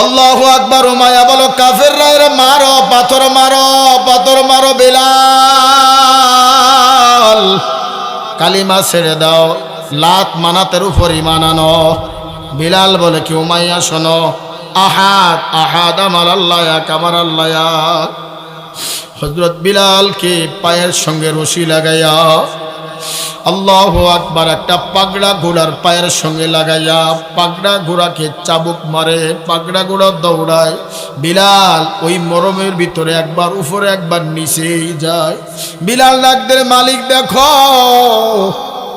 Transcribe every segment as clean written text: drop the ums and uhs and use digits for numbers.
আল্লাহু আকবার। উমাইয়া বলো কাফেররা এরা মারো, পাথর মারো, পাথর মারো বিলাল, কালিমা ছেড়ে দাও, লাত মানাতের উপর ঈমান আনো। বিলাল বলে কি উমাইয়া শোনো, আহাদ আহাদ আমার আল্লাহ এক, আমার আল্লাহ এক। হযরত বিলালকে পায়ের সঙ্গে রশি লাগাইয়া আল্লাহু আকবার একটা পাগড়া ঘোড়ার পায়ের সঙ্গে লাগাইয়া পাগড়া ঘোড়াকে চাবুক মারে, পাগড়া ঘোড়া দৌড়ায়। বিলাল ওই মরমের ভিতরে একবার উপরে একবার নিচেই যায়। বিলাল ডাকদের মালিক দেখো,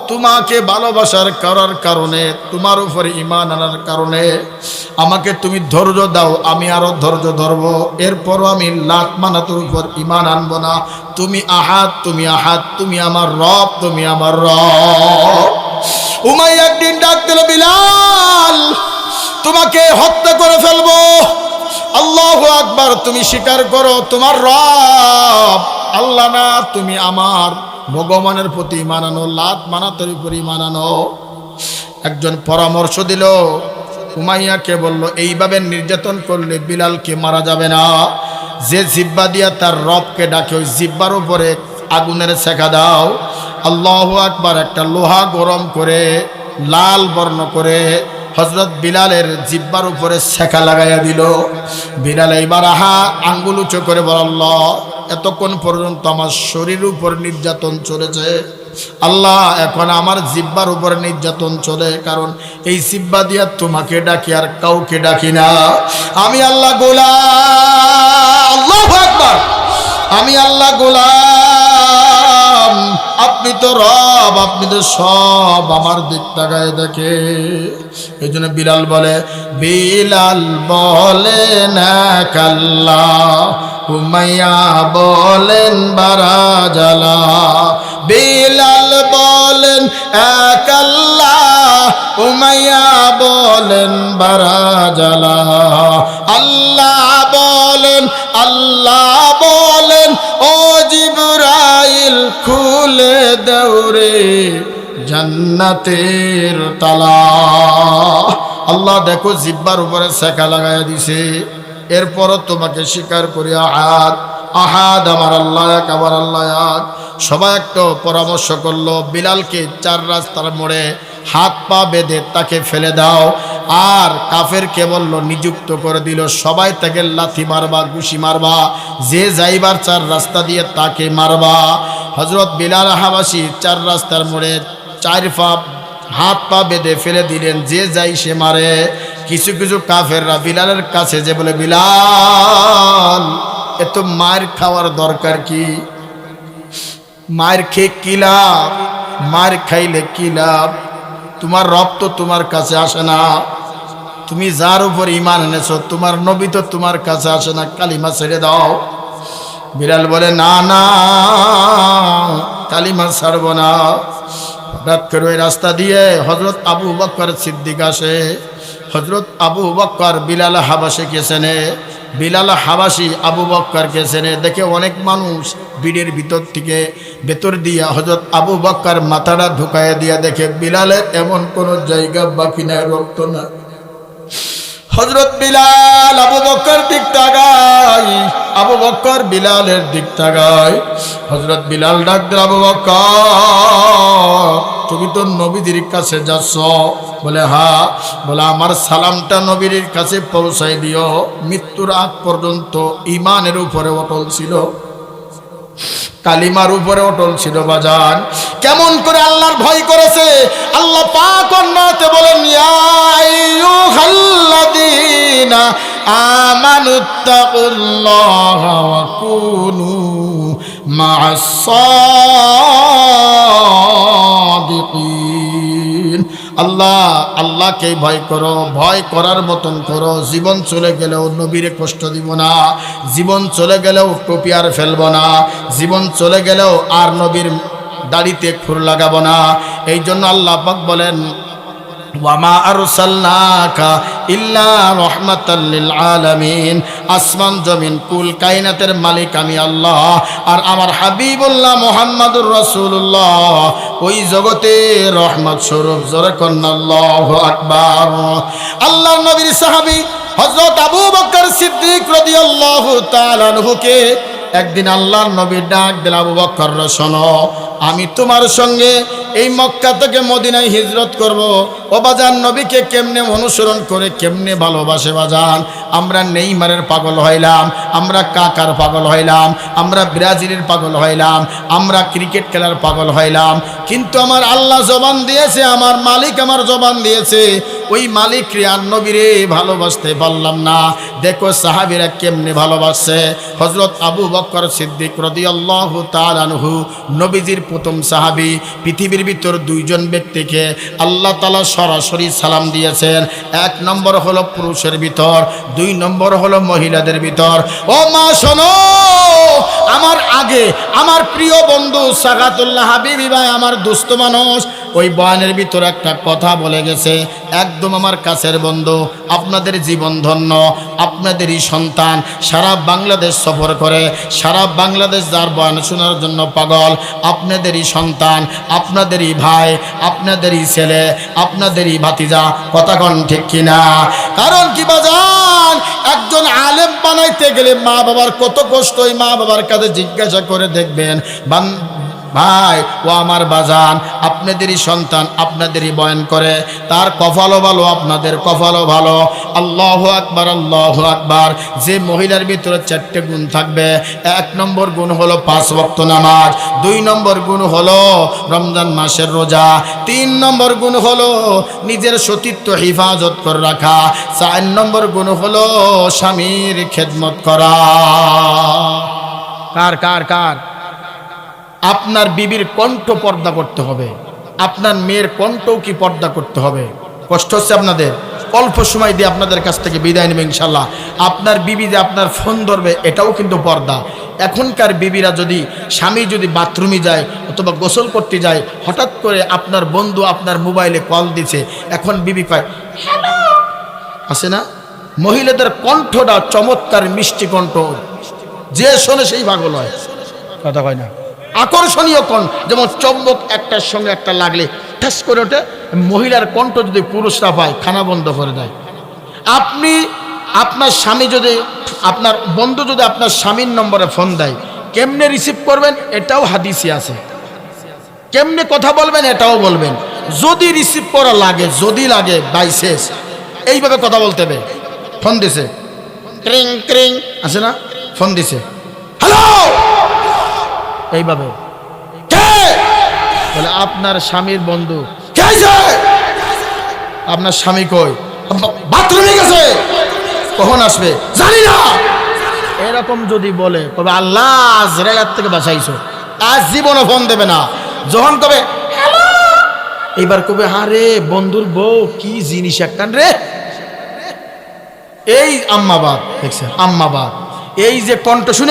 তোমাকে ভালোবাসার করার কারণে, তোমার উপরে ঈমান আনার কারণে আমাকে তুমি ধৈর্য দাও, আমি আরো ধৈর্য ধরবো, এরপরও আমি লাত মানাতের উপর ঈমান আনবো না। তুমি আহাদ, তুমি আহাদ, তুমি আমার রব, তুমি আমার রব। উমাইয়া একদিন ডাক দিল, বিলাল তোমাকে হত্যা করে ফেলবো। আল্লাহু আকবার, তুমি স্বীকার করো তোমার রব আল্লাহ না, তুমি আমার ভগবানের প্রতি ঈমান আনো, লাত মানাতের উপর ঈমান আনো। একজন পরামর্শ দিল, উমাইয়াকে বলল এইভাবে নির্যাতন করলে বিলালকে মারা যাবে না, যে জিব্বা দিয়া তার রবকে ডাকে ওই জিব্বার উপরে আগুনের ছেঁকা দাও। আল্লাহু আকবার, একটা লোহা গরম করে লাল বর্ণ করে হযরত বিলালের জিব্বার উপরে ছেঁকা লাগাইয়া দিল। বিলাল এইবার আঙ্গুল উঁচু করে বলল, আল্লাহ এতক্ষণ পর্যন্ত আমার শরীর উপর নির্যাতন চলেছে, আল্লাহ এখন আমার জিব্বার উপর নির্যাতন চলে, কারণ এই জিব্বা দিয়া তোমাকে ডাকি আর কাউকে ডাকি না। আমি আল্লাহ গোলাম, আল্লাহু আকবার, আমি আল্লাহ গোলাম, আপনি তো রব, আপনি তো সব, আমার দিক তাকায় দেখে। এই জন্য বিলাল বলে, বিলাল বলে না কাল্লা, উমাইয়া বলেন বারা জালা। বিলাল বলেন এক আল্লাহ, উমাইয়া বলেন বারা জালা। আল্লাহ বলেন, আল্লাহ বলেন, ও জিবরাইল খুলে দৌড়ে জান্নাতের তালা। আল্লাহ দেখো জিব্বার উপরে ছেঁকা লাগাইয়া দিছে, এরপরও তোমাকে স্বীকার করি আহাদ আহাদ আমার আল্লাহ এক, আমার আল্লাহ এক। সবাই একটা পরামর্শ করলো, বিলালকে চার রাস্তার মোড়ে হাত পা বেঁধে তাকে ফেলে দাও। আর কাফেরকে বলল, নিযুক্ত করে দিল, সবাই তাকে লাথি মারবা, ঘুষি মারবা, যে যাইবার চার রাস্তা দিয়ে তাকে মারবা। হযরত বিলাল হাবাসী চার রাস্তার মোড়ে চার হাত পা বেঁধে ফেলে দিলেন, যে যাই সে মারে। কিছু কিছু কাফেররা বিলালের কাছে যে বলে, বিলাল এত মার খাওয়ার দরকার কি, মার খেয়ে কি লাভ, মার খাইলে কি লাভ, তোমার রব তো তোমার কাছে আসে না, তুমি যার উপর ঈমান এনেছো তোমার নবী তো তোমার কাছে আসে না, কালিমা ছেড়ে দাও। বিলাল বলে, না না কালিমা ছাড়ব না। হঠাৎ করে ওই রাস্তা দিয়ে হযরত আবু বকর সিদ্দিক আসে। হযরত আবু বকর বিলাল হাবাসীকে চেনে, বিলাল হাবাসী আবু বকরকে চেনে। দেখে অনেক মানুষ ভিড়ের ভিতর থেকে ভেতর দিয়া হযরত আবু বকর মাথাটা ঢুকাইয়া দিয়া দেখে বিলালের এমন কোনো জায়গা বাকি নাই, রক্ত না। হযরত বিলাল আবু বকর দিক তাকায়, আবু বকর বিলালের দিক তাকায়। হযরত বিলাল ডাক দিল, আবু বকর তুমি তো নবীদের কাছে যাচ্ছ? বলে হ্যাঁ। বলে আমার সালামটা নবীর কাছে পৌঁছাই দিও। মৃত্যুর আগ পর্যন্ত ঈমানের উপরে অটল ছিল, কালিমার উপরে অটল ছিল। বাজান কেমন করে আল্লাহর ভয় করেছে, আল্লাহ পাক অন্যতে বলেন, ইয়া আইয়ুহাল্লাযীনা আমানুত্তাকুল্লাহা ওয়া কুনু মা'আস সাদিকিন। আল্লাহ আল্লাহকে ভয় করো, ভয় করার মতন করো। জীবন চলে গেলেও নবীরে কষ্ট দিব না, জীবন চলে গেলেও টুপি আর ফেলবো না, জীবন চলে গেলেও আর নবীর দাড়িতে খুর লাগাবো না। এই জন্য আল্লাহ পাক বলেন, ওয়ামা আরসালনাকা ইল্লা রাহমাতাল লিল আলামিন। আসমান জমিন কুল কায়নাতের মালিক আমি আল্লাহ, আর আমার হাবিবুল্লাহ মুহাম্মাদুর রাসূলুল্লাহ ওই জগতে রহমত স্বরূপ। জোরে কন্না আল্লাহু আকবার। আল্লাহর নবীর সাহাবী হযরত আবু বকর সিদ্দিক রাদিয়াল্লাহু তাআলা আনহুকে একদিন আল্লাহর নবী ডাক দিল, আবু বকর শোনো, আমি তোমার সঙ্গে এই মক্কা থেকে মদিনায় হিজরত করব। ও বাজান, নবীকে কেমনে অনুসরণ করে কেমনে ভালোবাসে বাজান। আমরা নেইমারের পাগল হইলাম, আমরা কাকার পাগল হইলাম, আমরা ব্রাজিলের পাগল হইলাম, আমরা ক্রিকেট খেলার পাগল হইলাম, কিন্তু আমার আল্লাহ জবান দিয়েছে, আমার মালিক আমার জবান দিয়েছে, ওই মালিক রে আর নবীরে ভালোবাসতে পারলাম না। দেখো সাহাবীরা কেমনে ভালোবাসে। হযরত আবু বকর সিদ্দিক রাদিয়াল্লাহু তাআলা আনহু নবীজির প্রথম সাহাবী। পৃথিবীর ভিতর দুইজন ব্যক্তিকে আল্লাহ তাআলা সরাসরি সালাম দিয়েছেন। এক নম্বর হলো পুরুষের ভিতর, দুই নম্বর হলো মহিলাদের ভিতর। ও মা শোনো, আমার আগে আমার প্রিয় বন্ধু সাগাতুল্লাহ হাবিবি ভাই, আমার দুস্থ মানুষ, ওই বয়ানের ভিতর একটা কথা বলে গেছে, একদম আমার কাছের বন্ধু। আপনাদের জীবন ধন্য, আপনাদেরই সন্তান সারা বাংলাদেশ সফর করে, সারা বাংলাদেশ যার বয়ান শোনার জন্য পাগল, আপনাদেরই সন্তান, আপনাদেরই ভাই, আপনাদেরই ছেলে, আপনাদেরই ভাতিজা। কথা কোন ঠিক কিনা? কারণ কি বাজান, একজন আলেম বানাইতে গেলে মা বাবার কত কষ্ট। ওই মা বাবার কাছে জিজ্ঞাসা করে দেখবেন, ভাই ও আমার বাজান, আপনাদেরই সন্তান, আপনাদেরই বয়ান করে, তার কপালও ভালো, আপনাদের কপালও ভালো। আল্লাহু আকবার, আল্লাহু আকবার। যে মহিলার ভিতরে 4টে গুণ থাকবে, 1 নম্বর গুণ হলো 5 ওয়াক্ত নামাজ, 2 নম্বর গুণ হলো রমজান মাসের রোজা, 3 নম্বর গুণ হলো নিজের সতীত্ব হিফাজত করে রাখা, 4 নম্বর গুণ হলো স্বামীর খেদমত করা। কার কার কার? আপনার বিবির কণ্ঠ পর্দা করতে হবে, আপনার মেয়ের কণ্ঠও কি পর্দা করতে হবে। কষ্ট হচ্ছে আপনাদের, অল্প সময় দিয়ে আপনাদের কাছ থেকে বিদায় নেবে ইনশাল্লাহ। আপনার বিবি যে আপনার ফোন ধরবে, এটাও কিন্তু পর্দা। এখনকার বিবিরা যদি, স্বামী যদি বাথরুমে যায় অথবা গোসল করতে যায়, হঠাৎ করে আপনার বন্ধু আপনার মোবাইলে কল দিছে, এখন বিবি কয় হ্যালো, আছে না? মহিলাদের কণ্ঠটা চমৎকার মিষ্টি কণ্ঠ, যে শোনে সেই পাগল হয়। কথা কয় না? আকর্ষণীয় কণ্ঠ, যেমন চম্বক একটার সঙ্গে একটা লাগলে ঠাস করে ওঠে। মহিলার কণ্ঠ যদি পুরুষরা পায়, খানা বন্ধ করে দেয়। আপনি আপনার স্বামী যদি, আপনার বন্ধু যদি আপনার স্বামীর নম্বরে ফোন দেয়, কেমনে রিসিভ করবেন এটাও হাদিসে আছে, কেমনে কথা বলবেন এটাও বলবেন। যদি রিসিভ করা লাগে, যদি লাগে বাইশেষ, এইভাবে কথা বলতে হবে। ফোন দিছে, ক্রিং ক্রিং, আছে না? ফোন দিছে, হ্যালো, এইভাবে। কে? বলে আপনার স্বামীর বন্ধু। কে? আপনার স্বামী কই? বাথরুমে গেছে। কখন আসবে জানি না। এরকম যদি বলে, কবে আল্লাহ আজরাইল থেকে বাঁচাইছো, আজ জীবনে ফোন দেবে না। যখন কবে হ্যালো, এইবার কবে আরে বন্ধুর বউ কি জিনিস একটান রে। এই আম্মাবাদ দেখছেন, আম্মাবাদ, এই যে কণ্ঠ শুনে